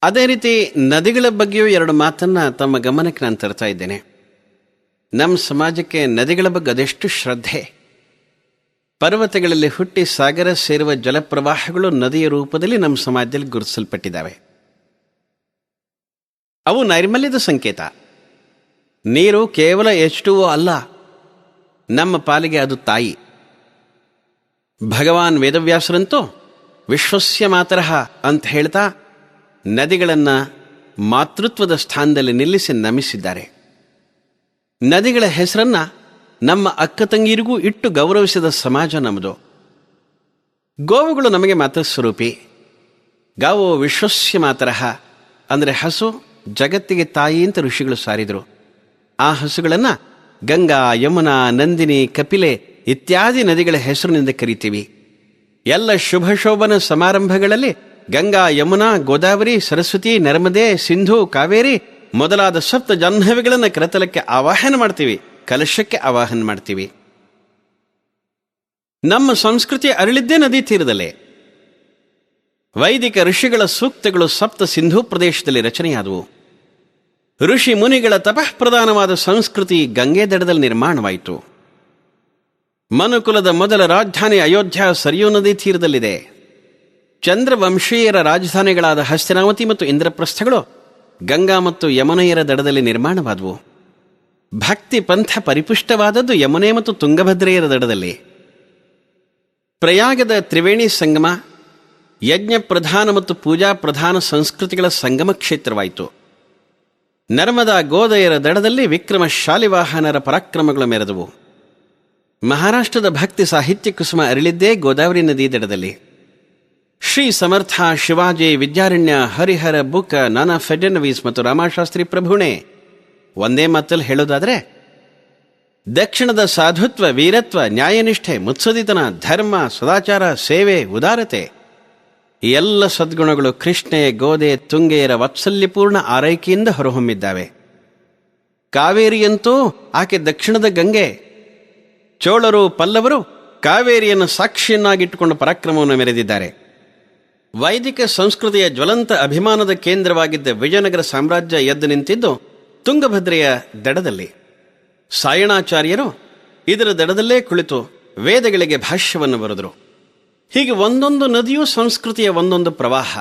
ಅದೇ ರೀತಿ ನದಿಗಳ ಬಗ್ಗೆಯೂ ಎರಡು ಮಾತನ್ನು ತಮ್ಮ ಗಮನಕ್ಕೆ ನಾನು ತರ್ತಾ ಇದ್ದೇನೆ. ನಮ್ಮ ಸಮಾಜಕ್ಕೆ ನದಿಗಳ ಬಗ್ಗೆ ಅದೆಷ್ಟು ಶ್ರದ್ಧೆ. ಪರ್ವತಗಳಲ್ಲಿ ಹುಟ್ಟಿ ಸಾಗರ ಸೇರುವ ಜಲಪ್ರವಾಹಗಳು ನದಿಯ ರೂಪದಲ್ಲಿ ನಮ್ಮ ಸಮಾಜದಲ್ಲಿ ಗುರುತಿಸಲ್ಪಟ್ಟಿದ್ದಾವೆ. ಅವು ನೈರ್ಮಲ್ಯದ ಸಂಕೇತ. ನೀರು ಕೇವಲ H2O ಅಲ್ಲ, ನಮ್ಮ ಪಾಲಿಗೆ ಅದು ತಾಯಿ. ಭಗವಾನ್ ವೇದವ್ಯಾಸರಂತೂ ವಿಶ್ವಸ್ಯ ಮಾತರಃ ಅಂತ ಹೇಳ್ತಾ ನದಿಗಳನ್ನು ಮಾತೃತ್ವದ ಸ್ಥಾನದಲ್ಲಿ ನಿಲ್ಲಿಸಿ ನಮಿಸಿದ್ದಾರೆ. ನದಿಗಳ ಹೆಸರನ್ನ ನಮ್ಮ ಅಕ್ಕ ತಂಗಿರಿಗೂ ಇಟ್ಟು ಗೌರವಿಸಿದ ಸಮಾಜ ನಮ್ಮದು. ಗೋವುಗಳು ನಮಗೆ ಮಾತೃಸ್ವರೂಪಿ. ಗಾವೋ ವಿಶ್ವಸ್ಯ ಮಾತರಃ ಅಂದರೆ ಹಸು ಜಗತ್ತಿಗೆ ತಾಯಿ ಅಂತ ಋಷಿಗಳು ಸಾರಿದರು. ಆ ಹಸುಗಳನ್ನು ಗಂಗಾ, ಯಮುನಾ, ನಂದಿನಿ, ಕಪಿಲೆ ಇತ್ಯಾದಿ ನದಿಗಳ ಹೆಸರಿನಿಂದ ಕರಿತೀವಿ. ಎಲ್ಲ ಶುಭ ಶೋಭನ ಸಮಾರಂಭಗಳಲ್ಲಿ ಗಂಗಾ, ಯಮುನಾ, ಗೋದಾವರಿ, ಸರಸ್ವತಿ, ನರ್ಮದೆ, ಸಿಂಧು, ಕಾವೇರಿ ಮೊದಲಾದ ಸಪ್ತ ಜಾಹ್ನವಿಗಳನ್ನು ಕರತಲಕ್ಕೆ ಆವಾಹನ ಮಾಡ್ತೀವಿ, ಕಲಶಕ್ಕೆ ಆವಾಹನ ಮಾಡ್ತೀವಿ. ನಮ್ಮ ಸಂಸ್ಕೃತಿ ಅರಳಿದ್ದೇ ನದಿ ತೀರದಲ್ಲೇ. ವೈದಿಕ ಋಷಿಗಳ ಸೂಕ್ತಗಳು ಸಪ್ತ ಸಿಂಧೂ ಪ್ರದೇಶದಲ್ಲಿ ರಚನೆಯಾದವು. ಋಷಿ ಮುನಿಗಳ ತಪಃಪ್ರಧಾನವಾದ ಸಂಸ್ಕೃತಿ ಗಂಗೆ ದಡದಲ್ಲಿ ನಿರ್ಮಾಣವಾಯಿತು. ಮನುಕುಲದ ಮೊದಲ ರಾಜಧಾನಿ ಅಯೋಧ್ಯ ಸರಿಯೂ ನದಿ ತೀರದಲ್ಲಿದೆ. ಚಂದ್ರವಂಶೀಯರ ರಾಜಧಾನಿಗಳಾದ ಹಸ್ತಿನಾವತಿ ಮತ್ತು ಇಂದ್ರಪ್ರಸ್ಥಗಳು ಗಂಗಾ ಮತ್ತು ಯಮುನೆಯರ ದಡದಲ್ಲಿ ನಿರ್ಮಾಣವಾದವು. ಭಕ್ತಿ ಪಂಥ ಪರಿಪುಷ್ಟವಾದದ್ದು ಯಮುನೆ ಮತ್ತು ತುಂಗಭದ್ರೆಯರ ದಡದಲ್ಲಿ. ಪ್ರಯಾಗದ ತ್ರಿವೇಣಿ ಸಂಗಮ ಯಜ್ಞ ಪ್ರಧಾನ ಮತ್ತು ಪೂಜಾ ಪ್ರಧಾನ ಸಂಸ್ಕೃತಿಗಳ ಸಂಗಮ ಕ್ಷೇತ್ರವಾಯಿತು. ನರ್ಮದಾ ಗೋದಯರ ದಡದಲ್ಲಿ ವಿಕ್ರಮ ಶಾಲಿವಾಹನರ ಪರಾಕ್ರಮಗಳು ಮೆರೆದವು. ಮಹಾರಾಷ್ಟ್ರದ ಭಕ್ತಿ ಸಾಹಿತ್ಯ ಕುಸುಮ ಅರಳಿದ್ದೇ ಗೋದಾವರಿ ನದಿ ದಡದಲ್ಲಿ. ಶ್ರೀ ಸಮರ್ಥ, ಶಿವಾಜಿ, ವಿದ್ಯಾರಣ್ಯ, ಹರಿಹರ, ಬುಕ, ನಾನಾ ಫೆಡೆನವೀಸ್ ಮತ್ತು ರಾಮಶಾಸ್ತ್ರಿ ಪ್ರಭುಣೆ. ಒಂದೇ ಮಾತಲ್ಲಿ ಹೇಳೋದಾದರೆ, ದಕ್ಷಿಣದ ಸಾಧುತ್ವ, ವೀರತ್ವ, ನ್ಯಾಯನಿಷ್ಠೆ, ಮುತ್ಸದಿತನ, ಧರ್ಮ, ಸದಾಚಾರ, ಸೇವೆ, ಉದಾರತೆ ಈ ಎಲ್ಲ ಸದ್ಗುಣಗಳು ಕೃಷ್ಣೆ, ಗೋದೆ, ತುಂಗೆಯರ ವಾತ್ಸಲ್ಯಪೂರ್ಣ ಆರೈಕೆಯಿಂದ ಹೊರಹೊಮ್ಮಿದ್ದಾವೆ. ಕಾವೇರಿಯಂತೂ ಆಕೆ ದಕ್ಷಿಣದ ಗಂಗೆ. ಚೋಳರು, ಪಲ್ಲವರು ಕಾವೇರಿಯನ್ನು ಸಾಕ್ಷಿಯನ್ನಾಗಿಟ್ಟುಕೊಂಡು ಪರಾಕ್ರಮವನ್ನು ಮೆರೆದಿದ್ದಾರೆ. ವೈದಿಕ ಸಂಸ್ಕೃತಿಯ ಜ್ವಲಂತ ಅಭಿಮಾನದ ಕೇಂದ್ರವಾಗಿದ್ದ ವಿಜಯನಗರ ಸಾಮ್ರಾಜ್ಯ ಎದ್ದು ನಿಂತಿದ್ದು ತುಂಗಭದ್ರೆಯ ದಡದಲ್ಲಿ. ಸಾಯಣಾಚಾರ್ಯರು ಇದರ ದಡದಲ್ಲೇ ಕುಳಿತು ವೇದಗಳಿಗೆ ಭಾಷ್ಯವನ್ನು ಬರೆದರು. ಹೀಗೆ ಒಂದೊಂದು ನದಿಯೂ ಸಂಸ್ಕೃತಿಯ ಒಂದೊಂದು ಪ್ರವಾಹ.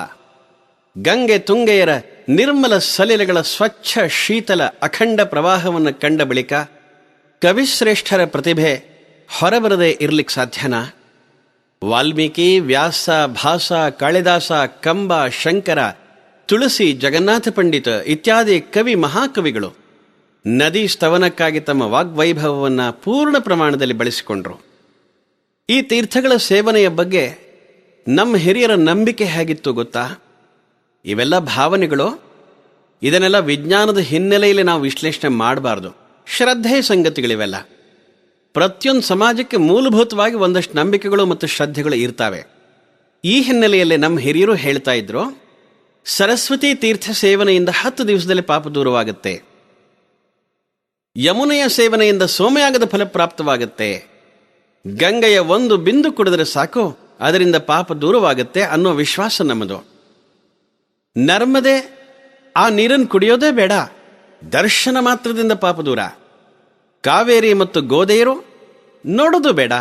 ಗಂಗೆ ತುಂಗೆಯರ ನಿರ್ಮಲ ಸಲಿಲೆಗಳ ಸ್ವಚ್ಛ ಶೀತಲ ಅಖಂಡ ಪ್ರವಾಹವನ್ನು ಕಂಡ ಬಳಿಕ ಕವಿಶ್ರೇಷ್ಠರ ಪ್ರತಿಭೆ ಹೊರಬರದೆ ಇರಲಿಕ್ಕೆ ಸಾಧ್ಯನಾ? ವಾಲ್ಮೀಕಿ, ವ್ಯಾಸ, ಭಾಸ, ಕಾಳಿದಾಸ, ಕಂಬ, ಶಂಕರ, ತುಳಸಿ, ಜಗನ್ನಾಥ ಪಂಡಿತ ಇತ್ಯಾದಿ ಕವಿ ಮಹಾಕವಿಗಳು ನದಿ ಸ್ತವನಕ್ಕಾಗಿ ತಮ್ಮ ವಾಗ್ವೈಭವವನ್ನು ಪೂರ್ಣ ಪ್ರಮಾಣದಲ್ಲಿ ಬಳಸಿಕೊಂಡರು. ಈ ತೀರ್ಥಗಳ ಸೇವನೆಯ ಬಗ್ಗೆ ನಮ್ಮ ಹಿರಿಯರ ನಂಬಿಕೆ ಹೇಗಿತ್ತು ಗೊತ್ತಾ? ಇವೆಲ್ಲ ಭಾವನೆಗಳು. ಇದನ್ನೆಲ್ಲ ವಿಜ್ಞಾನದ ಹಿನ್ನೆಲೆಯಲ್ಲಿ ನಾವು ವಿಶ್ಲೇಷಣೆ ಮಾಡಬಾರ್ದು. ಶ್ರದ್ಧೆಯ ಸಂಗತಿಗಳಿವೆಲ್ಲ. ಪ್ರತಿಯೊಂದು ಸಮಾಜಕ್ಕೆ ಮೂಲಭೂತವಾಗಿ ಒಂದಷ್ಟು ನಂಬಿಕೆಗಳು ಮತ್ತು ಶ್ರದ್ಧೆಗಳು ಇರ್ತವೆ. ಈ ಹಿನ್ನೆಲೆಯಲ್ಲಿ ನಮ್ಮ ಹಿರಿಯರು ಹೇಳ್ತಾ ಇದ್ರು, ಸರಸ್ವತಿ ತೀರ್ಥ ಸೇವನೆಯಿಂದ 10 ದಿವಸದಲ್ಲಿ ಪಾಪ ದೂರವಾಗುತ್ತೆ, ಯಮುನೆಯ ಸೇವನೆಯಿಂದ ಸೋಮಯಾಗದ ಫಲಪ್ರಾಪ್ತವಾಗುತ್ತೆ, ಗಂಗೆಯ ಒಂದು ಬಿಂದು ಕುಡಿದರೆ ಸಾಕು ಅದರಿಂದ ಪಾಪ ದೂರವಾಗುತ್ತೆ ಅನ್ನೋ ವಿಶ್ವಾಸ ನಮ್ಮದು. ನರ್ಮದೆ ಆ ನೀರನ್ನು ಕುಡಿಯೋದೇ ಬೇಡ, ದರ್ಶನ ಮಾತ್ರದಿಂದ ಪಾಪ ದೂರ. ಕಾವೇರಿ ಮತ್ತು ಗೋದೆಯರು ನೋಡೋದು ಬೇಡ,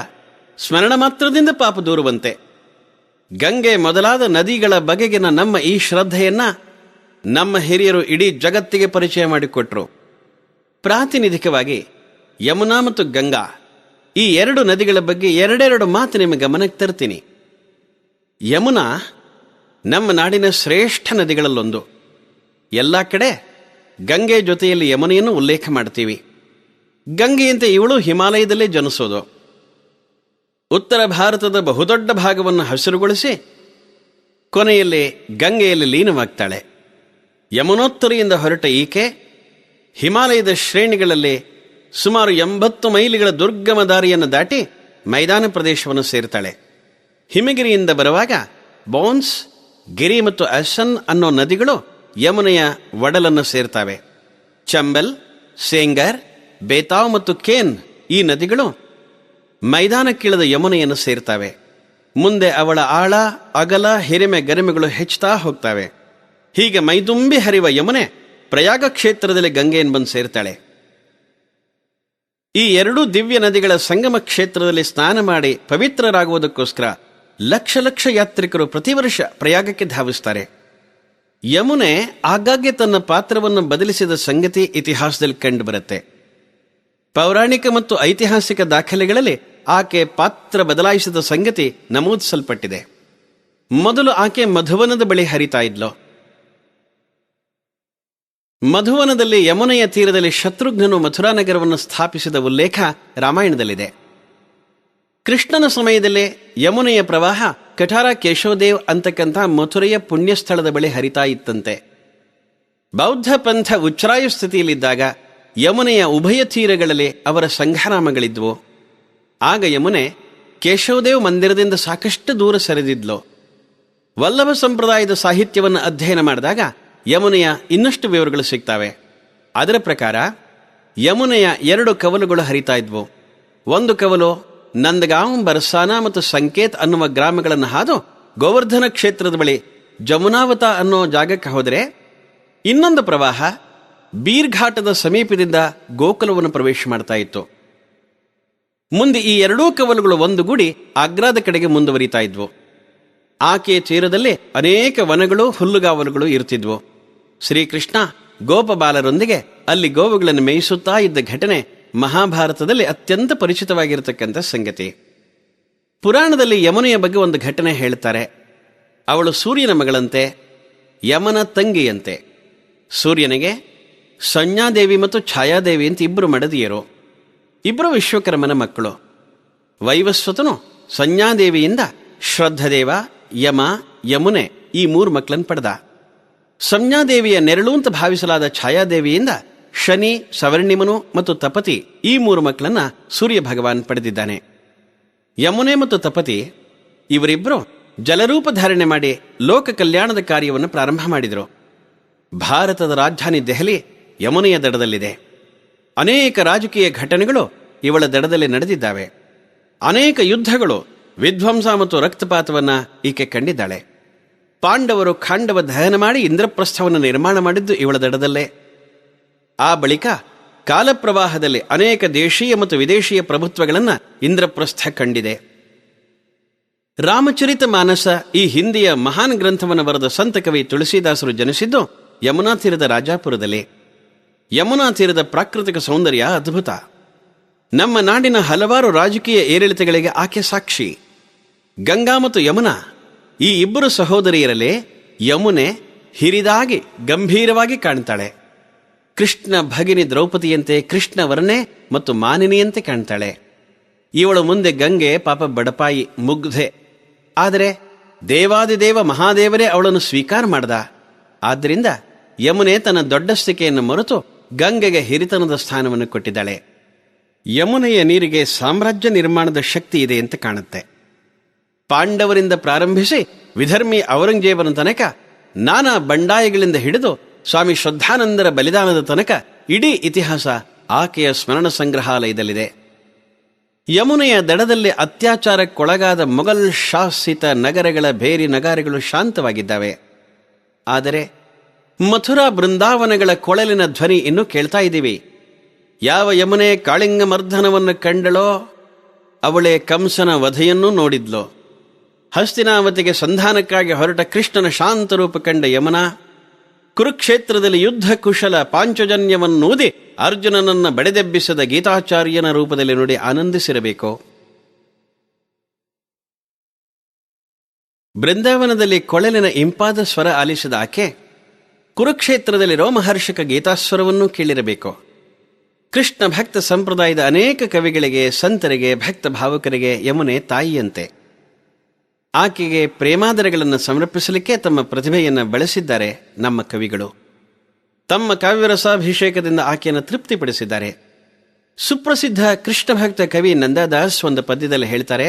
ಸ್ಮರಣ ಮಾತ್ರದಿಂದ ಪಾಪ ದೂರುವಂತೆ. ಗಂಗೆ ಮೊದಲಾದ ನದಿಗಳ ಬಗೆಗಿನ ನಮ್ಮ ಈ ಶ್ರದ್ಧೆಯನ್ನ ನಮ್ಮ ಹಿರಿಯರು ಇಡೀ ಜಗತ್ತಿಗೆ ಪರಿಚಯ ಮಾಡಿಕೊಟ್ರು. ಪ್ರಾತಿನಿಧಿಕವಾಗಿ ಯಮುನಾ ಮತ್ತು ಗಂಗಾ ಈ 2 ನದಿಗಳ ಬಗ್ಗೆ ಎರಡೆರಡು ಮಾತು ನಿಮ್ಮ ಗಮನಕ್ಕೆ ತರ್ತೀನಿ. ಯಮುನಾ ನಮ್ಮ ನಾಡಿನ ಶ್ರೇಷ್ಠ ನದಿಗಳಲ್ಲೊಂದು. ಎಲ್ಲ ಕಡೆ ಗಂಗೆ ಜೊತೆಯಲ್ಲಿ ಯಮುನೆಯನ್ನು ಉಲ್ಲೇಖ ಮಾಡ್ತೀವಿ. ಗಂಗೆಯಂತೆ ಇವಳು ಹಿಮಾಲಯದಲ್ಲೇ ಜನಿಸೋದು. ಉತ್ತರ ಭಾರತದ ಬಹುದೊಡ್ಡ ಭಾಗವನ್ನು ಹಸಿರುಗೊಳಿಸಿ ಕೊನೆಯಲ್ಲಿ ಗಂಗೆಯಲ್ಲಿ ಲೀನವಾಗ್ತಾಳೆ. ಯಮುನೋತ್ತರಿಯಿಂದ ಹೊರಟ ಈಕೆ ಹಿಮಾಲಯದ ಶ್ರೇಣಿಗಳಲ್ಲಿ ಸುಮಾರು 80 ಮೈಲಿಗಳ ದುರ್ಗಮ ದಾರಿಯನ್ನು ದಾಟಿ ಮೈದಾನ ಪ್ರದೇಶವನ್ನು ಸೇರ್ತಾಳೆ. ಹಿಮಗಿರಿಯಿಂದ ಬರುವಾಗ ಬೌನ್ಸ್, ಗಿರಿ ಮತ್ತು ಅಸನ್ ಅನ್ನೋ ನದಿಗಳು ಯಮುನೆಯ ಒಡಲನ್ನು ಸೇರ್ತಾವೆ. ಚಂಬಲ್, ಸೇಂಗರ್, ಬೇತಾವ್ ಮತ್ತು ಕೇನ್ ಈ ನದಿಗಳು ಮೈದಾನಕ್ಕಿಳಿದ ಯಮುನೆಯನ್ನು ಸೇರ್ತಾವೆ. ಮುಂದೆ ಅವಳ ಆಳ, ಅಗಲ, ಹಿರಿಮೆ, ಗರಿಮೆಗಳು ಹೆಚ್ಚುತ್ತಾ ಹೋಗ್ತವೆ. ಹೀಗೆ ಮೈದುಂಬಿ ಹರಿವ ಯಮುನೆ ಪ್ರಯಾಗ ಕ್ಷೇತ್ರದಲ್ಲಿ ಗಂಗೆಯನ್ನು ಬಂದು ಸೇರ್ತಾಳೆ. ಈ ಎರಡೂ ದಿವ್ಯ ನದಿಗಳ ಸಂಗಮ ಕ್ಷೇತ್ರದಲ್ಲಿ ಸ್ನಾನ ಮಾಡಿ ಪವಿತ್ರರಾಗುವುದಕ್ಕೋಸ್ಕರ ಲಕ್ಷ ಲಕ್ಷ ಯಾತ್ರಿಕರು ಪ್ರತಿ ವರ್ಷ ಪ್ರಯಾಗಕ್ಕೆ ಧಾವಿಸ್ತಾರೆ. ಯಮುನೆ ಆಗಾಗ್ಗೆ ತನ್ನ ಪಾತ್ರವನ್ನು ಬದಲಿಸಿದ ಸಂಗತಿ ಇತಿಹಾಸದಲ್ಲಿ ಕಂಡುಬರುತ್ತೆ. ಪೌರಾಣಿಕ ಮತ್ತು ಐತಿಹಾಸಿಕ ದಾಖಲೆಗಳಲ್ಲಿ ಆಕೆ ಪಾತ್ರ ಬದಲಾಯಿಸಿದ ಸಂಗತಿ ನಮೂದಿಸಲ್ಪಟ್ಟಿದೆ. ಮೊದಲು ಆಕೆ ಮಧುವನದ ಬಳಿ ಹರಿತಾ ಇದ್ಲು. ಮಧುವನದಲ್ಲಿ ಯಮುನೆಯ ತೀರದಲ್ಲಿ ಶತ್ರುಘ್ನನು ಮಥುರಾ ನಗರವನ್ನು ಸ್ಥಾಪಿಸಿದ ಉಲ್ಲೇಖ ರಾಮಾಯಣದಲ್ಲಿದೆ. ಕೃಷ್ಣನ ಸಮಯದಲ್ಲೇ ಯಮುನೆಯ ಪ್ರವಾಹ ಕಠಾರ ಕೇಶವದೇವ್ ಅಂತಕ್ಕಂಥ ಮಥುರೆಯ ಪುಣ್ಯಸ್ಥಳದ ಬಳಿ ಹರಿತಾ ಇತ್ತಂತೆ. ಬೌದ್ಧ ಪಂಥ ಉಚ್ಛ್ರಾಯ ಸ್ಥಿತಿಯಲ್ಲಿದ್ದಾಗ ಯಮುನೆಯ ಉಭಯ ತೀರಗಳಲ್ಲಿ ಅವರ ಸಂಗ್ರಾಮಗಳಿದ್ವು. ಆಗ ಯಮುನೆ ಕೇಶವದೇವ್ ಮಂದಿರದಿಂದ ಸಾಕಷ್ಟು ದೂರ ಸರಿದಿದ್ಲು. ವಲ್ಲಭ ಸಂಪ್ರದಾಯದ ಸಾಹಿತ್ಯವನ್ನು ಅಧ್ಯಯನ ಮಾಡಿದಾಗ ಯಮುನೆಯ ಇನ್ನಷ್ಟು ವಿವರಗಳು ಸಿಗ್ತವೆ. ಅದರ ಪ್ರಕಾರ ಯಮುನೆಯ 2 ಕವಲುಗಳು ಹರಿತಾ ಇದ್ವು. ಒಂದು ಕವಲು ನಂದಗಾಂವ್, ಬರ್ಸಾನ ಮತ್ತು ಸಂಕೇತ್ ಅನ್ನುವ ಗ್ರಾಮಗಳನ್ನು ಹಾದು ಗೋವರ್ಧನ ಕ್ಷೇತ್ರದ ಬಳಿ ಜಮುನಾವತ ಅನ್ನೋ ಜಾಗಕ್ಕೆ ಹೋದರೆ, ಇನ್ನೊಂದು ಪ್ರವಾಹ ಬೀರ್ಘಾಟದ ಸಮೀಪದಿಂದ ಗೋಕುಲವನ್ನು ಪ್ರವೇಶ ಮಾಡ್ತಾ ಇತ್ತು. ಮುಂದೆ ಈ 2 ಕವಲುಗಳು ಒಂದುಗೂಡಿ ಆಗ್ರಾದ ಕಡೆಗೆ ಮುಂದುವರಿತಾ ಇದ್ವು. ಆಕೆಯ ತೀರದಲ್ಲಿ ಅನೇಕ ವನಗಳು, ಹುಲ್ಲುಗಾವಲುಗಳು ಇರುತ್ತಿದ್ವು. ಶ್ರೀಕೃಷ್ಣ ಗೋಪಬಾಲರೊಂದಿಗೆ ಅಲ್ಲಿ ಗೋವುಗಳನ್ನು ಮೇಯಿಸುತ್ತಾ ಇದ್ದ ಘಟನೆ ಮಹಾಭಾರತದಲ್ಲಿ ಅತ್ಯಂತ ಪರಿಚಿತವಾಗಿರತಕ್ಕಂಥ ಸಂಗತಿ. ಪುರಾಣದಲ್ಲಿ ಯಮುನೆಯ ಬಗ್ಗೆ ಒಂದು ಘಟನೆ ಹೇಳ್ತಾರೆ. ಅವಳು ಸೂರ್ಯನ ಮಗಳಂತೆ, ಯಮನ ತಂಗಿಯಂತೆ. ಸೂರ್ಯನಿಗೆ ಸಂಜ್ಞಾದೇವಿ ಮತ್ತು ಛಾಯಾದೇವಿ ಅಂತ 2 ಮಡದಿಯರು. 2 ವಿಶ್ವಕರ್ಮನ ಮಕ್ಕಳು. ವೈವಸ್ವತನು ಸಂಜ್ಞಾದೇವಿಯಿಂದ ಶ್ರದ್ಧದೇವ, ಯಮ, ಯಮುನೆ ಈ 3 ಮಕ್ಕಳನ್ನು ಪಡೆದ. ಸಂಜ್ಞಾದೇವಿಯ ನೆರಳು ಅಂತ ಭಾವಿಸಲಾದ ಛಾಯಾದೇವಿಯಿಂದ ಶನಿ, ಸವರ್ಣಿಮನು ಮತ್ತು ತಪತಿ ಈ 3 ಮಕ್ಕಳನ್ನ ಸೂರ್ಯ ಭಗವಾನ್ ಪಡೆದಿದ್ದಾನೆ. ಯಮುನೆ ಮತ್ತು ತಪತಿ ಇವರಿಬ್ಬರು ಜಲರೂಪ ಧಾರಣೆ ಮಾಡಿ ಲೋಕ ಕಲ್ಯಾಣದ ಕಾರ್ಯವನ್ನು ಪ್ರಾರಂಭ ಮಾಡಿದರು. ಭಾರತದ ರಾಜಧಾನಿ ದೆಹಲಿ ಯಮುನೆಯ ದಡದಲ್ಲಿದೆ. ಅನೇಕ ರಾಜಕೀಯ ಘಟನೆಗಳು ಇವಳ ದಡದಲ್ಲಿ ನಡೆದಿದ್ದಾವೆ. ಅನೇಕ ಯುದ್ಧಗಳು, ವಿಧ್ವಂಸ ಮತ್ತು ರಕ್ತಪಾತವನ್ನು ಈಕೆ ಕಂಡಿದ್ದಾಳೆ. ಪಾಂಡವರು ಖಾಂಡವ ದಹನ ಮಾಡಿ ಇಂದ್ರಪ್ರಸ್ಥವನ್ನು ನಿರ್ಮಾಣ ಮಾಡಿದ್ದು ಇವಳ ದಡದಲ್ಲೇ. ಆ ಬಳಿಕ ಕಾಲಪ್ರವಾಹದಲ್ಲಿ ಅನೇಕ ದೇಶೀಯ ಮತ್ತು ವಿದೇಶೀಯ ಪ್ರಭುತ್ವಗಳನ್ನು ಇಂದ್ರಪ್ರಸ್ಥ ಕಂಡಿದೆ. ರಾಮಚರಿತ ಮಾನಸ ಈ ಹಿಂದಿಯ ಮಹಾನ್ ಗ್ರಂಥವನ್ನು ಬರೆದ ಸಂತ ಕವಿ ತುಳಸಿದಾಸರು ಜನಿಸಿದ್ದು ಯಮುನಾ ತೀರದ ರಾಜಾಪುರದಲ್ಲಿ. ಯಮುನಾ ತೀರದ ಪ್ರಾಕೃತಿಕ ಸೌಂದರ್ಯ ಅದ್ಭುತ. ನಮ್ಮ ನಾಡಿನ ಹಲವಾರು ರಾಜಕೀಯ ಏರಿಳಿತಗಳಿಗೆ ಆಕೆ ಸಾಕ್ಷಿ. ಗಂಗಾ ಮತ್ತು ಯಮುನಾ ಈ 2 ಸಹೋದರಿಯರಲ್ಲೇ ಯಮುನೆ ಹಿರಿದಾಗಿ ಗಂಭೀರವಾಗಿ ಕಾಣ್ತಾಳೆ. ಕೃಷ್ಣ ಭಗಿನಿ ದ್ರೌಪದಿಯಂತೆ ಕೃಷ್ಣವರ್ಣೆ ಮತ್ತು ಮಾನಿನಿಯಂತೆ ಕಾಣ್ತಾಳೆ. ಇವಳು ಮುಂದೆ ಗಂಗೆ ಪಾಪ ಬಡಪಾಯಿ, ಮುಗ್ಧೆ. ಆದರೆ ದೇವಾದಿದೇವ ಮಹಾದೇವರೇ ಅವಳನ್ನು ಸ್ವೀಕಾರ ಮಾಡ್ದ. ಆದ್ದರಿಂದ ಯಮುನೆ ತನ್ನ ದೊಡ್ಡಸ್ತಿಕೆಯನ್ನು ಮರೆತು ಗಂಗೆಗೆ ಹಿರಿತನದ ಸ್ಥಾನವನ್ನು ಕೊಟ್ಟಿದ್ದಾಳೆ. ಯಮುನೆಯ ನೀರಿಗೆ ಸಾಮ್ರಾಜ್ಯ ನಿರ್ಮಾಣದ ಶಕ್ತಿ ಇದೆ ಅಂತ ಕಾಣುತ್ತೆ. ಪಾಂಡವರಿಂದ ಪ್ರಾರಂಭಿಸಿ ವಿಧರ್ಮಿ ಔರಂಗಜೇಬನ ತನಕ, ನಾನಾ ಬಂಡಾಯಗಳಿಂದ ಹಿಡಿದು ಸ್ವಾಮಿ ಶ್ರದ್ಧಾನಂದರ ಬಲಿದಾನದ ತನಕ ಇಡೀ ಇತಿಹಾಸ ಆಕೆಯ ಸ್ಮರಣ ಸಂಗ್ರಹಾಲಯದಲ್ಲಿದೆ. ಯಮುನೆಯ ದಡದಲ್ಲಿ ಅತ್ಯಾಚಾರಕ್ಕೊಳಗಾದ ಮೊಘಲ್ ಶಾಸಿತ ನಗರಗಳ ಬೇರಿ ನಗಾರಿಗಳು ಶಾಂತವಾಗಿದ್ದಾವೆ. ಆದರೆ ಮಥುರಾ ಬೃಂದಾವನಗಳ ಕೊಳಲಿನ ಧ್ವನಿ ಇನ್ನೂ ಕೇಳ್ತಾ ಇದ್ದೀವಿ. ಯಾವ ಯಮುನೆ ಕಾಳಿಂಗ ಮರ್ಧನವನ್ನು ಕಂಡಳೋ ಅವಳೇ ಕಂಸನ ವಧೆಯನ್ನೂ ನೋಡಿದ್ಲು. ಹಸ್ತಿನಾವತಿಗೆ ಸಂಧಾನಕ್ಕಾಗಿ ಹೊರಟ ಕೃಷ್ಣನ ಶಾಂತ ರೂಪ ಕಂಡ ಯಮುನಾ ಕುರುಕ್ಷೇತ್ರದಲ್ಲಿ ಯುದ್ಧ ಕುಶಲ ಪಾಂಚಜನ್ಯವನ್ನೂದಿ ಅರ್ಜುನನನ್ನ ಬಡೆದೆಬ್ಬಿಸದ ಗೀತಾಚಾರ್ಯನ ರೂಪದಲ್ಲಿ ನೋಡಿ ಆನಂದಿಸಿರಬೇಕು. ಬೃಂದಾವನದಲ್ಲಿ ಕೊಳಲಿನ ಇಂಪಾದ ಸ್ವರ ಆಲಿಸಿದ ಆಕೆ ಕುರುಕ್ಷೇತ್ರದಲ್ಲಿ ರೋಮಹರ್ಷಕ ಗೀತಾಸ್ವರವನ್ನೂ ಕೇಳಿರಬೇಕು. ಕೃಷ್ಣ ಭಕ್ತ ಸಂಪ್ರದಾಯದ ಅನೇಕ ಕವಿಗಳಿಗೆ, ಸಂತರಿಗೆ, ಭಕ್ತ ಭಾವಕರಿಗೆ ಯಮುನೆ ತಾಯಿಯಂತೆ. ಆಕೆಗೆ ಪ್ರೇಮಾದರಗಳನ್ನು ಸಮರ್ಪಿಸಲಿಕ್ಕೆ ತಮ್ಮ ಪ್ರತಿಭೆಯನ್ನು ಬಳಸಿದ್ದಾರೆ ನಮ್ಮ ಕವಿಗಳು. ತಮ್ಮ ಕಾವ್ಯರಸಾಭಿಷೇಕದಿಂದ ಆಕೆಯನ್ನು ತೃಪ್ತಿಪಡಿಸಿದ್ದಾರೆ. ಸುಪ್ರಸಿದ್ಧ ಕೃಷ್ಣ ಭಕ್ತ ಕವಿ ನಂದಾದಾಸ್ ಒಂದು ಪದ್ಯದಲ್ಲಿ ಹೇಳ್ತಾರೆ,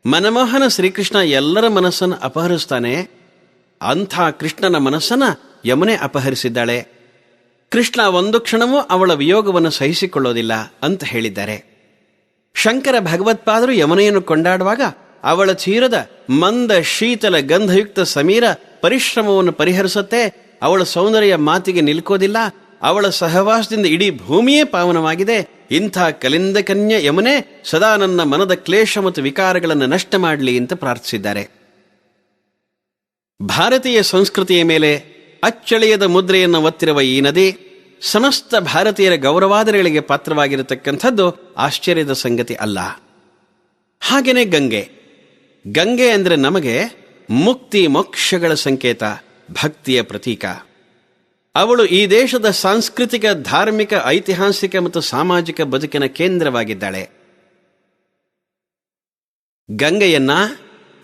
ಮನಮೋಹನ ಶ್ರೀಕೃಷ್ಣ ಎಲ್ಲರ ಮನಸ್ಸನ್ನು ಅಪಹರಿಸ್ತಾನೆ, ಅಂಥ ಕೃಷ್ಣನ ಮನಸ್ಸನ್ನು ಯಮುನೆ ಅಪಹರಿಸಿದ್ದಾಳೆ. ಕೃಷ್ಣ ಒಂದು ಕ್ಷಣವೂ ಅವಳ ವಿಯೋಗವನ್ನು ಸಹಿಸಿಕೊಳ್ಳೋದಿಲ್ಲ ಅಂತ ಹೇಳಿದ್ದಾರೆ. ಶಂಕರ ಭಗವತ್ಪಾದರು ಯಮುನೆಯನ್ನು ಕೊಂಡಾಡುವಾಗ ಅವಳ ತೀರದ ಮಂದ ಶೀತಲ ಗಂಧಯುಕ್ತ ಸಮೀರ ಪರಿಶ್ರಮವನ್ನು ಪರಿಹರಿಸುತ್ತೆ. ಅವಳ ಸೌಂದರ್ಯ ಮಾತಿಗೆ ನಿಲ್ಕೋದಿಲ್ಲ. ಅವಳ ಸಹವಾಸದಿಂದ ಇಡೀ ಭೂಮಿಯೇ ಪಾವನವಾಗಿದೆ. ಇಂಥ ಕಲಿಂದ ಕನ್ಯೆ ಯಮುನೆ ಸದಾ ನನ್ನ ಮನದ ಕ್ಲೇಶ ಮತ್ತು ವಿಕಾರಗಳನ್ನು ನಷ್ಟ ಮಾಡಲಿ ಅಂತ ಪ್ರಾರ್ಥಿಸಿದ್ದಾರೆ. ಭಾರತೀಯ ಸಂಸ್ಕೃತಿಯ ಮೇಲೆ ಅಚ್ಚಳಿಯದ ಮುದ್ರೆಯನ್ನು ಒತ್ತಿರುವ ಈ ನದಿ ಸಮಸ್ತ ಭಾರತೀಯರ ಗೌರವಾದರಗಳಿಗೆ ಪಾತ್ರವಾಗಿರತಕ್ಕಂಥದ್ದು ಆಶ್ಚರ್ಯದ ಸಂಗತಿ ಅಲ್ಲ. ಹಾಗೆಯೇ ಗಂಗೆ ಅಂದರೆ ನಮಗೆ ಮುಕ್ತಿ ಮೋಕ್ಷಗಳ ಸಂಕೇತ, ಭಕ್ತಿಯ ಪ್ರತೀಕ. ಅವಳು ಈ ದೇಶದ ಸಾಂಸ್ಕೃತಿಕ, ಧಾರ್ಮಿಕ, ಐತಿಹಾಸಿಕ ಮತ್ತು ಸಾಮಾಜಿಕ ಬದುಕಿನ ಕೇಂದ್ರವಾಗಿದ್ದಾಳೆ. ಗಂಗೆಯನ್ನ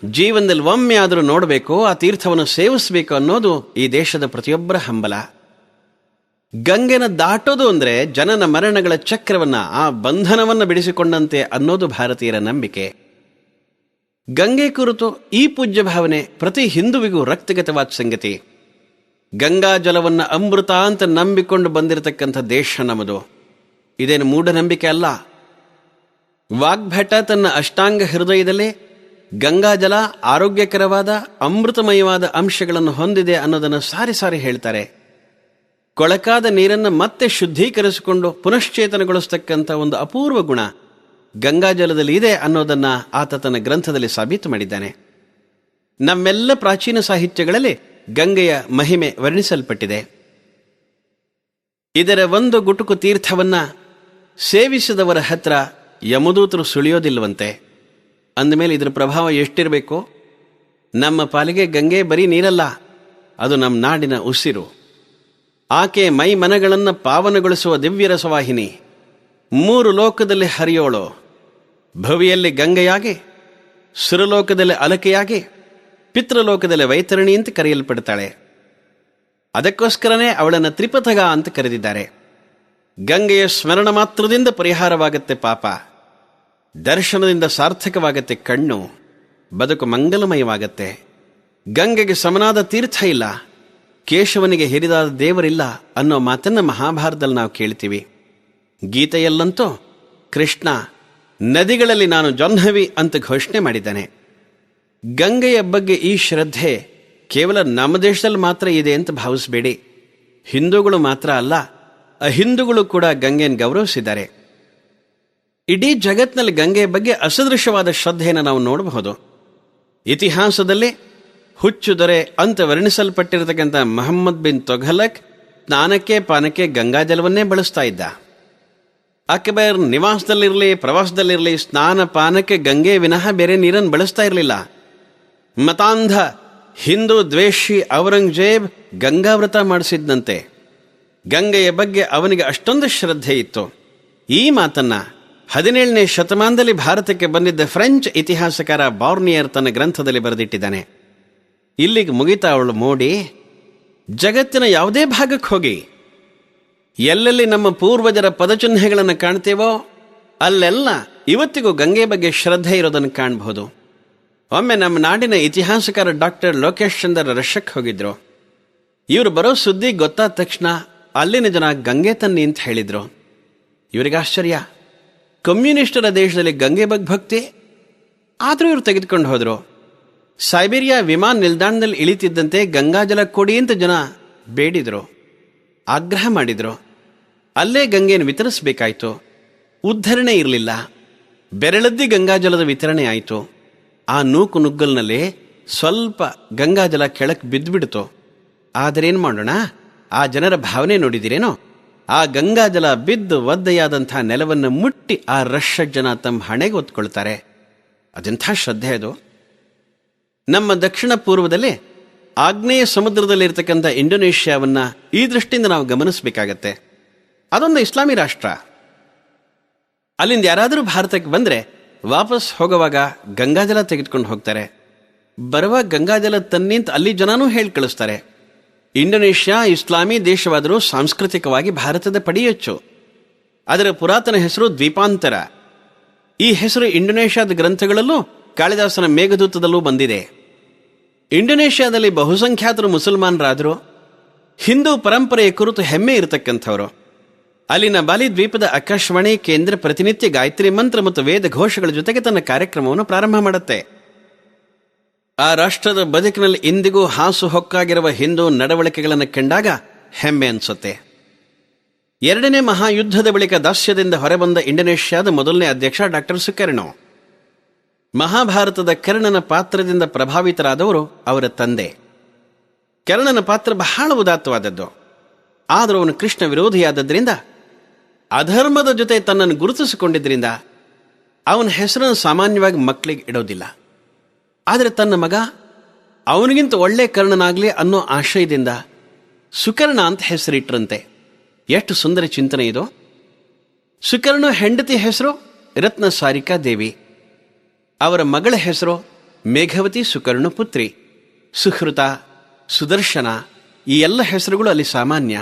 ಜೀವನದಲ್ಲಿ ಒಮ್ಮೆ ಆದರೂ ನೋಡಬೇಕು, ಆ ತೀರ್ಥವನ್ನು ಸೇವಿಸಬೇಕು ಅನ್ನೋದು ಈ ದೇಶದ ಪ್ರತಿಯೊಬ್ಬರ ಹಂಬಲ. ಗಂಗೆನ ದಾಟೋದು ಅಂದರೆ ಜನನ ಮರಣಗಳ ಚಕ್ರವನ್ನ, ಆ ಬಂಧನವನ್ನು ಬಿಡಿಸಿಕೊಂಡಂತೆ ಅನ್ನೋದು ಭಾರತೀಯರ ನಂಬಿಕೆ. ಗಂಗೆ ಕುರಿತು ಈ ಪೂಜ್ಯ ಭಾವನೆ ಪ್ರತಿ ಹಿಂದುವಿಗೂ ರಕ್ತಗತವಾದ ಸಂಗತಿ. ಗಂಗಾ ಜಲವನ್ನು ಅಮೃತ ಅಂತ ನಂಬಿಕೊಂಡು ಬಂದಿರತಕ್ಕಂಥ ದೇಶ ನಮ್ಮದು. ಇದೇನು ಮೂಢನಂಬಿಕೆ ಅಲ್ಲ. ವಾಗ್ಭಟ ತನ್ನ ಅಷ್ಟಾಂಗ ಹೃದಯದಲ್ಲಿ ಗಂಗಾಜಲ ಆರೋಗ್ಯಕರವಾದ ಅಮೃತಮಯವಾದ ಅಂಶಗಳನ್ನು ಹೊಂದಿದೆ ಅನ್ನೋದನ್ನು ಸಾರಿ ಸಾರಿ ಹೇಳ್ತಾರೆ. ಕೊಳಕಾದ ನೀರನ್ನು ಮತ್ತೆ ಶುದ್ಧೀಕರಿಸಿಕೊಂಡು ಪುನಶ್ಚೇತನಗೊಳಿಸ್ತಕ್ಕಂಥ ಒಂದು ಅಪೂರ್ವ ಗುಣ ಗಂಗಾಜಲದಲ್ಲಿ ಇದೆ ಅನ್ನೋದನ್ನ ಆತ ತನ್ನ ಗ್ರಂಥದಲ್ಲಿ ಸಾಬೀತು ಮಾಡಿದ್ದಾನೆ. ನಮ್ಮೆಲ್ಲ ಪ್ರಾಚೀನ ಸಾಹಿತ್ಯಗಳಲ್ಲಿ ಗಂಗೆಯ ಮಹಿಮೆ ವರ್ಣಿಸಲ್ಪಟ್ಟಿದೆ. ಇದರ ಒಂದು ಗುಟುಕು ತೀರ್ಥವನ್ನ ಸೇವಿಸಿದವರ ಹತ್ರ ಯಮದೂತರು ಸುಳಿಯೋದಿಲ್ವಂತೆ. ಅಂದಮೇಲೆ ಇದರ ಪ್ರಭಾವ ಎಷ್ಟಿರಬೇಕು? ನಮ್ಮ ಪಾಲಿಗೆ ಗಂಗೆ ಬರೀ ನೀರಲ್ಲ, ಅದು ನಮ್ಮ ನಾಡಿನ ಉಸಿರು. ಆಕೆ ಮೈ ಮನಗಳನ್ನು ಪಾವನಗೊಳಿಸುವ ದಿವ್ಯ ರಸವಾಹಿನಿ. 3 ಲೋಕದಲ್ಲಿ ಹರಿಯೋಳು. ಭವಿಯಲ್ಲಿ ಗಂಗೆಯಾಗಿ, ಸುರಲೋಕದಲ್ಲಿ ಅಲಕೆಯಾಗಿ, ಪಿತೃಲೋಕದಲ್ಲಿ ವೈತರಣಿ ಅಂತ ಕರೆಯಲ್ಪಡ್ತಾಳೆ. ಅದಕ್ಕೋಸ್ಕರನೇ ಅವಳನ್ನು ತ್ರಿಪಥಗ ಅಂತ ಕರೆದಿದ್ದಾರೆ. ಗಂಗೆಯ ಸ್ಮರಣ ಮಾತ್ರದಿಂದ ಪರಿಹಾರವಾಗತ್ತೆ ಪಾಪ, ದರ್ಶನದಿಂದ ಸಾರ್ಥಕವಾಗತ್ತೆ ಕಣ್ಣು, ಬದುಕು ಮಂಗಲಮಯವಾಗತ್ತೆ. ಗಂಗೆಗೆ ಸಮನಾದ ತೀರ್ಥ ಇಲ್ಲ, ಕೇಶವನಿಗೆ ಹಿರಿದಾದ ದೇವರಿಲ್ಲ ಅನ್ನೋ ಮಾತನ್ನ ಮಹಾಭಾರತದಲ್ಲಿ ನಾವು ಕೇಳ್ತೀವಿ. ಗೀತೆಯಲ್ಲಂತೂ ಕೃಷ್ಣ ನದಿಗಳಲ್ಲಿ ನಾನು ಜಾಹ್ನವಿ ಅಂತ ಘೋಷಣೆ ಮಾಡಿದ್ದಾನೆ. ಗಂಗೆಯ ಬಗ್ಗೆ ಈ ಶ್ರದ್ಧೆ ಕೇವಲ ನಮ್ಮ ದೇಶದಲ್ಲಿ ಮಾತ್ರ ಇದೆ ಅಂತ ಭಾವಿಸಬೇಡಿ. ಹಿಂದೂಗಳು ಮಾತ್ರ ಅಲ್ಲ, ಅಹಿಂದುಗಳು ಕೂಡ ಗಂಗೆಯನ್ನು ಗೌರವಿಸಿದ್ದಾರೆ. ಇಡೀ ಜಗತ್ತಿನಲ್ಲಿ ಗಂಗೆಯ ಬಗ್ಗೆ ಅಸದೃಶವಾದ ಶ್ರದ್ಧೆಯನ್ನು ನಾವು ನೋಡಬಹುದು. ಇತಿಹಾಸದಲ್ಲಿ ಹುಚ್ಚು ದೊರೆ ಅಂತ ವರ್ಣಿಸಲ್ಪಟ್ಟಿರತಕ್ಕಂಥ ಮೊಹಮ್ಮದ್ ಬಿನ್ ತೊಘಲಕ್ ಸ್ನಾನಕ್ಕೆ ಪಾನಕ್ಕೆ ಗಂಗಾಜಲವನ್ನೇ ಬಳಸ್ತಾ ಇದ್ದ. ಅಕ್ಬರ್ ನಿವಾಸದಲ್ಲಿರಲಿ ಪ್ರವಾಸದಲ್ಲಿರಲಿ ಸ್ನಾನ ಪಾನಕ್ಕೆ ಗಂಗೆ ವಿನಃ ಬೇರೆ ನೀರನ್ನು ಬಳಸ್ತಾ ಇರಲಿಲ್ಲ. ಮತಾಂಧ ಹಿಂದೂ ದ್ವೇಷಿ ಔರಂಗಜೇಬ್ ಗಂಗಾವ್ರತ ಮಾಡಿಸಿದ್ದಂತೆ. ಗಂಗೆಯ ಬಗ್ಗೆ ಅವನಿಗೆ ಅಷ್ಟೊಂದು ಶ್ರದ್ಧೆ ಇತ್ತು. ಈ ಮಾತನ್ನ 17ನೇ ಶತಮಾನದಲ್ಲಿ ಭಾರತಕ್ಕೆ ಬಂದಿದ್ದ ಫ್ರೆಂಚ್ ಇತಿಹಾಸಕಾರ ಬಾರ್ನಿಯರ್ ತನ್ನ ಗ್ರಂಥದಲ್ಲಿ ಬರೆದಿಟ್ಟಿದ್ದಾನೆ. ಇಲ್ಲಿಗೆ ಮುಗಿತಾ ಅವಳು ಮೋಡಿ. ಜಗತ್ತಿನ ಯಾವುದೇ ಭಾಗಕ್ಕೆ ಹೋಗಿ ಎಲ್ಲೆಲ್ಲಿ ನಮ್ಮ ಪೂರ್ವಜರ ಪದಚಿಹ್ನೆಗಳನ್ನು ಕಾಣ್ತೇವೋ ಅಲ್ಲೆಲ್ಲ ಇವತ್ತಿಗೂ ಗಂಗೆ ಬಗ್ಗೆ ಶ್ರದ್ಧೆ ಇರೋದನ್ನು ಕಾಣಬಹುದು. ಒಮ್ಮೆ ನಮ್ಮ ನಾಡಿನ ಇತಿಹಾಸಕಾರ ಡಾಕ್ಟರ್ ಲೋಕೇಶ್ ಚಂದ್ರ ರಶಕ್ ಹೋಗಿದ್ರು. ಇವರು ಬರೋ ಸುದ್ದಿ ಗೊತ್ತಾದ ತಕ್ಷಣ ಅಲ್ಲಿನ ಜನ ಗಂಗೆ ತನ್ನಿ ಅಂತ ಹೇಳಿದ್ರು. ಇವರಿಗೆ ಆಶ್ಚರ್ಯ, ಕಮ್ಯುನಿಸ್ಟರ ದೇಶದಲ್ಲಿ ಗಂಗೆ ಬಗ್ಗೆ ಭಕ್ತಿ, ಆದರೂ ಇವರು ತೆಗೆದುಕೊಂಡು ಹೋದ್ರು. ಸೈಬೀರಿಯಾ ವಿಮಾನ ನಿಲ್ದಾಣದಲ್ಲಿ ಇಳಿತಿದ್ದಂತೆ ಗಂಗಾಜಲ ಕೊಡಿ ಅಂತ ಜನ ಬೇಡಿದ್ರು, ಆಗ್ರಹ ಮಾಡಿದ್ರು. ಅಲ್ಲೇ ಗಂಗೆಯನ್ನು ವಿತರಿಸಬೇಕಾಯಿತು. ಉದ್ಧರಣೆ ಇರಲಿಲ್ಲ. ಬೆರಳದ್ದಿ ಗಂಗಾಜಲದ ವಿತರಣೆ ಆಯಿತು. ಆ ನೂಕು ನುಗ್ಗಲ್ನಲ್ಲಿ ಸ್ವಲ್ಪ ಗಂಗಾಜಲ ಕೆಳಕ್ಕೆ ಬಿದ್ದುಬಿಡ್ತು. ಆದರೇನು ಮಾಡೋಣ? ಆ ಜನರ ಭಾವನೆ ನೋಡಿದಿರೇನೋ? ಆ ಗಂಗಾಜಲ ಬಿದ್ದು ಒದ್ದೆಯಾದಂಥ ನೆಲವನ್ನು ಮುಟ್ಟಿ ಆ ರಶ್ಶ ಜನ ತಮ್ಮ ಹಣೆಗೆ ಒತ್ಕೊಳ್ತಾರೆ. ಅದೆಂಥ ಶ್ರದ್ಧೆ ಅದು! ನಮ್ಮ ದಕ್ಷಿಣ ಪೂರ್ವದಲ್ಲಿ ಆಗ್ನೇಯ ಸಮುದ್ರದಲ್ಲಿರ್ತಕ್ಕಂಥ ಇಂಡೋನೇಷ್ಯಾವನ್ನ ಈ ದೃಷ್ಟಿಯಿಂದ ನಾವು ಗಮನಿಸಬೇಕಾಗತ್ತೆ. ಅದೊಂದು ಇಸ್ಲಾಮಿ ರಾಷ್ಟ್ರ. ಅಲ್ಲಿಂದ ಯಾರಾದರೂ ಭಾರತಕ್ಕೆ ಬಂದರೆ ವಾಪಸ್ ಹೋಗುವಾಗ ಗಂಗಾಜಲ ತೆಗೆದುಕೊಂಡು ಹೋಗ್ತಾರೆ. ಬರುವಾಗ ಗಂಗಾಜಲ ತನ್ನಿ ಅಂತ ಅಲ್ಲಿ ಜನನೂ ಹೇಳಿ ಕಳಿಸ್ತಾರೆ. ಇಂಡೋನೇಷ್ಯಾ ಇಸ್ಲಾಮಿ ದೇಶವಾದರೂ ಸಾಂಸ್ಕೃತಿಕವಾಗಿ ಭಾರತದ ಪಡಿಯೊಚ್ಚು. ಅದರ ಪುರಾತನ ಹೆಸರು ದ್ವೀಪಾಂತರ. ಈ ಹೆಸರು ಇಂಡೋನೇಷ್ಯಾದ ಗ್ರಂಥಗಳಲ್ಲೂ ಕಾಳಿದಾಸನ ಮೇಘದೂತದಲ್ಲೂ ಬಂದಿದೆ. ಇಂಡೋನೇಷ್ಯಾದಲ್ಲಿ ಬಹುಸಂಖ್ಯಾತರು ಮುಸಲ್ಮಾನರಾದರು. ಹಿಂದೂ ಪರಂಪರೆಯ ಕುರಿತು ಹೆಮ್ಮೆ ಇರತಕ್ಕಂಥವರು. ಅಲ್ಲಿನ ಬಾಲಿ ದ್ವೀಪದ ಆಕಾಶವಾಣಿ ಕೇಂದ್ರ ಪ್ರತಿನಿತ್ಯ ಗಾಯತ್ರಿ ಮಂತ್ರ ಮತ್ತು ವೇದ ಘೋಷಗಳ ಜೊತೆಗೆ ತನ್ನ ಕಾರ್ಯಕ್ರಮವನ್ನು ಪ್ರಾರಂಭ ಮಾಡುತ್ತೆ. ಆ ರಾಷ್ಟ್ರದ ಬದುಕಿನಲ್ಲಿ ಇಂದಿಗೂ ಹಾಸು ಹೊಕ್ಕಾಗಿರುವ ಹಿಂದೂ ನಡವಳಿಕೆಗಳನ್ನು ಕಂಡಾಗ ಹೆಮ್ಮೆ ಅನಿಸುತ್ತೆ. ಎರಡನೇ ಮಹಾಯುದ್ಧದ ಬಳಿಕ ದಾಸ್ಯದಿಂದ ಹೊರಬಂದ ಇಂಡೋನೇಷ್ಯಾದ ಮೊದಲನೇ ಅಧ್ಯಕ್ಷ ಡಾಕ್ಟರ್ ಸುಕರ್ಣೋ. ಮಹಾಭಾರತದ ಕರ್ಣನ ಪಾತ್ರದಿಂದ ಪ್ರಭಾವಿತರಾದವರು ಅವರ ತಂದೆ. ಕರ್ಣನ ಪಾತ್ರ ಬಹಳ ಉದಾತ್ತವಾದದ್ದು. ಆದರೂ ಅವನು ಕೃಷ್ಣ ವಿರೋಧಿಯಾದದ್ರಿಂದ, ಅಧರ್ಮದ ಜೊತೆ ತನ್ನನ್ನು ಗುರುತಿಸಿಕೊಂಡಿದ್ದರಿಂದ ಅವನ ಹೆಸರನ್ನು ಸಾಮಾನ್ಯವಾಗಿ ಮಕ್ಕಳಿಗೆ ಇಡೋದಿಲ್ಲ. ಆದರೆ ತನ್ನ ಮಗ ಅವನಿಗಿಂತ ಒಳ್ಳೆ ಕರ್ಣನಾಗಲಿ ಅನ್ನೋ ಆಶಯದಿಂದ ಸುಕರ್ಣ ಅಂತ ಹೆಸರಿಟ್ರಂತೆ. ಎಷ್ಟು ಸುಂದರ ಚಿಂತನೆ ಇದು. ಸುಕರ್ಣ ಹೆಂಡತಿ ಹೆಸರು ರತ್ನ ಸಾರಿಕಾ ದೇವಿ. ಅವರ ಮಗಳ ಹೆಸರು ಮೇಘವತಿ ಸುಕರ್ಣ ಪುತ್ರಿ. ಸುಹೃತ, ಸುದರ್ಶನ ಈ ಎಲ್ಲ ಹೆಸರುಗಳು ಅಲ್ಲಿ ಸಾಮಾನ್ಯ.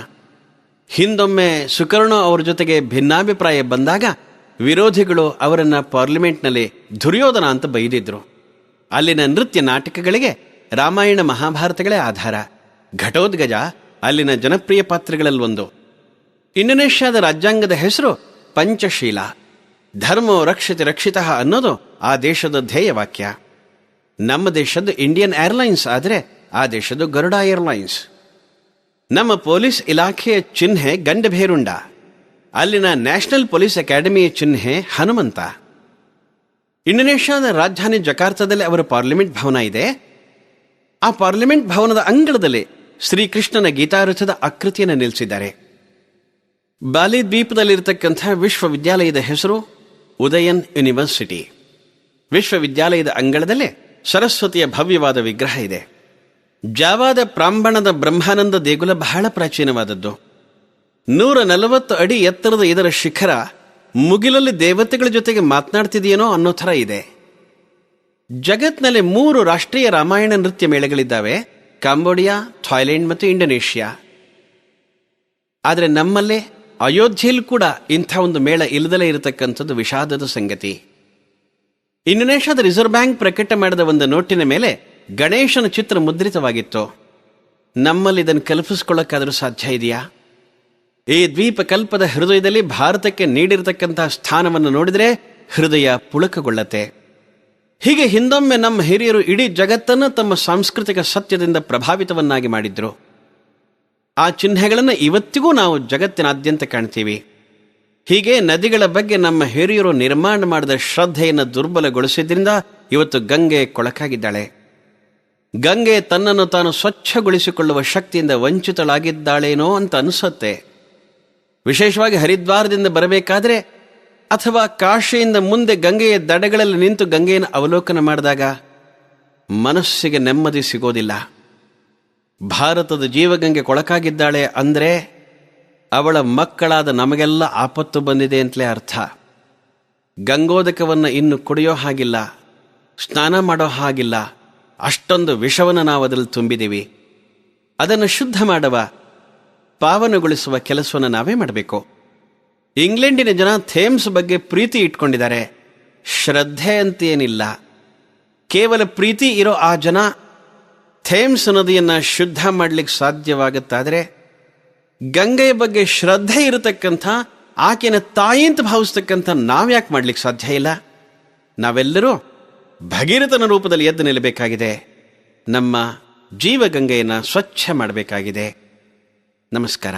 ಹಿಂದೊಮ್ಮೆ ಸುಕರ್ಣ ಅವರ ಜೊತೆಗೆ ಭಿನ್ನಾಭಿಪ್ರಾಯ ಬಂದಾಗ ವಿರೋಧಿಗಳು ಅವರನ್ನು ಪಾರ್ಲಿಮೆಂಟ್ನಲ್ಲಿ ದುರ್ಯೋಧನ ಅಂತ ಬೈದಿದ್ರು. ಅಲ್ಲಿನ ನೃತ್ಯ ನಾಟಕಗಳಿಗೆ ರಾಮಾಯಣ ಮಹಾಭಾರತಗಳೇ ಆಧಾರ. ಘಟೋದ್ಗಜ ಅಲ್ಲಿನ ಜನಪ್ರಿಯ ಪಾತ್ರಗಳಲ್ಲಿ ಒಂದು. ಇಂಡೋನೇಷ್ಯಾದ ರಾಜ್ಯಾಂಗದ ಹೆಸರು ಪಂಚಶೀಲ. ಧರ್ಮೋ ರಕ್ಷತೆ ರಕ್ಷಿತಃ ಅನ್ನೋದು ಆ ದೇಶದ ಧ್ಯೇಯವಾಕ್ಯ. ನಮ್ಮ ದೇಶದ್ದು ಇಂಡಿಯನ್ ಏರ್ಲೈನ್ಸ್ ಆದರೆ ಆ ದೇಶದ್ದು ಗರುಡ ಏರ್ಲೈನ್ಸ್. ನಮ್ಮ ಪೊಲೀಸ್ ಇಲಾಖೆಯ ಚಿಹ್ನೆ ಗಂಡಭೇರುಂಡ. ಅಲ್ಲಿನ ನ್ಯಾಷನಲ್ ಪೊಲೀಸ್ ಅಕಾಡೆಮಿಯ ಚಿಹ್ನೆ ಹನುಮಂತ. ಇಂಡೋನೇಷ್ಯಾದ ರಾಜಧಾನಿ ಜಕಾರ್ತದಲ್ಲಿ ಅವರ ಪಾರ್ಲಿಮೆಂಟ್ ಭವನ ಇದೆ. ಆ ಪಾರ್ಲಿಮೆಂಟ್ ಭವನದ ಅಂಗಳದಲ್ಲಿ ಶ್ರೀಕೃಷ್ಣನ ಗೀತಾರಥದ ಆಕೃತಿಯನ್ನು ನಿಲ್ಲಿಸಿದ್ದಾರೆ. ಬಾಲಿ ದ್ವೀಪದಲ್ಲಿರತಕ್ಕಂಥ ವಿಶ್ವವಿದ್ಯಾಲಯದ ಹೆಸರು ಉದಯನ್ ಯೂನಿವರ್ಸಿಟಿ. ವಿಶ್ವವಿದ್ಯಾಲಯದ ಅಂಗಳದಲ್ಲೇ ಸರಸ್ವತಿಯ ಭವ್ಯವಾದ ವಿಗ್ರಹ ಇದೆ. ಜಾವಾದ ಪ್ರಾಂಬಣದ ಬ್ರಹ್ಮಾನಂದ ದೇಗುಲ ಬಹಳ ಪ್ರಾಚೀನವಾದದ್ದು. 140 ಅಡಿ ಎತ್ತರದ ಇದರ ಶಿಖರ ಮುಗಿಲಲ್ಲಿ ದೇವತೆಗಳ ಜೊತೆಗೆ ಮಾತನಾಡ್ತಿದೆಯೇನೋ ಅನ್ನೋ ಥರ ಇದೆ. ಜಗತ್ನಲ್ಲಿ 3 ರಾಷ್ಟ್ರೀಯ ರಾಮಾಯಣ ನೃತ್ಯ ಮೇಳಗಳಿದ್ದಾವೆ: ಕಾಂಬೋಡಿಯಾ, ಥಾಯ್ಲೆಂಡ್ ಮತ್ತು ಇಂಡೋನೇಷ್ಯಾ. ಆದರೆ ನಮ್ಮಲ್ಲೇ ಅಯೋಧ್ಯೆಯಲ್ಲಿ ಕೂಡ ಇಂಥ ಒಂದು ಮೇಳ ಇಲ್ಲದಲೇ ಇರತಕ್ಕಂಥದ್ದು ವಿಷಾದದ ಸಂಗತಿ. ಇಂಡೋನೇಷ್ಯಾದ ರಿಸರ್ವ್ ಬ್ಯಾಂಕ್ ಪ್ರಕಟ ಮಾಡಿದ ಒಂದು ನೋಟಿನ ಮೇಲೆ ಗಣೇಶನ ಚಿತ್ರ ಮುದ್ರಿತವಾಗಿತ್ತು. ನಮ್ಮಲ್ಲಿ ಇದನ್ನು ಕಲ್ಪಿಸ್ಕೊಳ್ಳೋಕ್ಕಾದರೂ ಸಾಧ್ಯ ಇದೆಯಾ? ಈ ದ್ವೀಪ ಕಲ್ಪದ ಹೃದಯದಲ್ಲಿ ಭಾರತಕ್ಕೆ ನೀಡಿರತಕ್ಕಂತಹ ಸ್ಥಾನವನ್ನು ನೋಡಿದರೆ ಹೃದಯ ಪುಳಕಗೊಳ್ಳತ್ತೆ. ಹೀಗೆ ಹಿಂದೊಮ್ಮೆ ನಮ್ಮ ಹಿರಿಯರು ಇಡೀ ಜಗತ್ತನ್ನು ತಮ್ಮ ಸಾಂಸ್ಕೃತಿಕ ಸತ್ಯದಿಂದ ಪ್ರಭಾವಿತವನ್ನಾಗಿ ಮಾಡಿದ್ರು. ಆ ಚಿಹ್ನೆಗಳನ್ನು ಇವತ್ತಿಗೂ ನಾವು ಜಗತ್ತಿನಾದ್ಯಂತ ಕಾಣ್ತೀವಿ. ಹೀಗೆ ನದಿಗಳ ಬಗ್ಗೆ ನಮ್ಮ ಹಿರಿಯರು ನಿರ್ಮಾಣ ಮಾಡಿದ ಶ್ರದ್ಧೆಯನ್ನು ದುರ್ಬಲಗೊಳಿಸಿದ್ರಿಂದ ಇವತ್ತು ಗಂಗೆ ಕೊಳಕಾಗಿದ್ದಾಳೆ. ಗಂಗೆ ತನ್ನನ್ನು ತಾನು ಸ್ವಚ್ಛಗೊಳಿಸಿಕೊಳ್ಳುವ ಶಕ್ತಿಯಿಂದ ವಂಚಿತಳಾಗಿದ್ದಾಳೇನೋ ಅಂತ ಅನಿಸುತ್ತೆ. ವಿಶೇಷವಾಗಿ ಹರಿದ್ವಾರದಿಂದ ಬರಬೇಕಾದ್ರೆ ಅಥವಾ ಕಾಶಿಯಿಂದ ಮುಂದೆ ಗಂಗೆಯ ದಡಗಳಲ್ಲಿ ನಿಂತು ಗಂಗೆಯನ್ನು ಅವಲೋಕನ ಮಾಡಿದಾಗ ಮನಸ್ಸಿಗೆ ನೆಮ್ಮದಿ ಸಿಗೋದಿಲ್ಲ. ಭಾರತದ ಜೀವಗಂಗೆ ಕೊಳಕಾಗಿದ್ದಾಳೆ ಅಂದರೆ ಅವಳ ಮಕ್ಕಳಾದ ನಮಗೆಲ್ಲ ಆಪತ್ತು ಬಂದಿದೆ ಅಂತಲೇ ಅರ್ಥ. ಗಂಗೋದಕವನ್ನು ಇನ್ನು ಕುಡಿಯೋ ಹಾಗಿಲ್ಲ, ಸ್ನಾನ ಮಾಡೋ ಹಾಗಿಲ್ಲ. ಅಷ್ಟೊಂದು ವಿಷವನ್ನು ನಾವು ಅದರಲ್ಲಿ ತುಂಬಿದ್ದೀವಿ. ಅದನ್ನು ಶುದ್ಧ ಮಾಡುವ, ಪಾವನಗೊಳಿಸುವ ಕೆಲಸವನ್ನು ನಾವೇ ಮಾಡಬೇಕು. ಇಂಗ್ಲೆಂಡಿನ ಜನ ಥೇಮ್ಸ್ ಬಗ್ಗೆ ಪ್ರೀತಿ ಇಟ್ಕೊಂಡಿದ್ದಾರೆ, ಶ್ರದ್ಧೆ ಅಂತೇನಿಲ್ಲ. ಕೇವಲ ಪ್ರೀತಿ ಇರೋ ಆ ಜನ ಥೇಮ್ಸ್ ನದಿಯನ್ನು ಶುದ್ಧ ಮಾಡಲಿಕ್ಕೆ ಸಾಧ್ಯವಾಗುತ್ತಾದರೆ, ಗಂಗೆಯ ಬಗ್ಗೆ ಶ್ರದ್ಧೆ ಇರತಕ್ಕಂಥ, ಆಕೆನ ತಾಯಿ ಅಂತ ಭಾವಿಸ್ತಕ್ಕಂಥ ನಾವ್ಯಾಕೆ ಮಾಡಲಿಕ್ಕೆ ಸಾಧ್ಯ ಇಲ್ಲ? ನಾವೆಲ್ಲರೂ ಭಗೀರಥನ ರೂಪದಲ್ಲಿ ಎದ್ದು ನಿಲ್ಲಬೇಕಾಗಿದೆ. ನಮ್ಮ ಜೀವಗಂಗೆಯನ್ನು ಸ್ವಚ್ಛ ಮಾಡಬೇಕಾಗಿದೆ. ನಮಸ್ಕಾರ.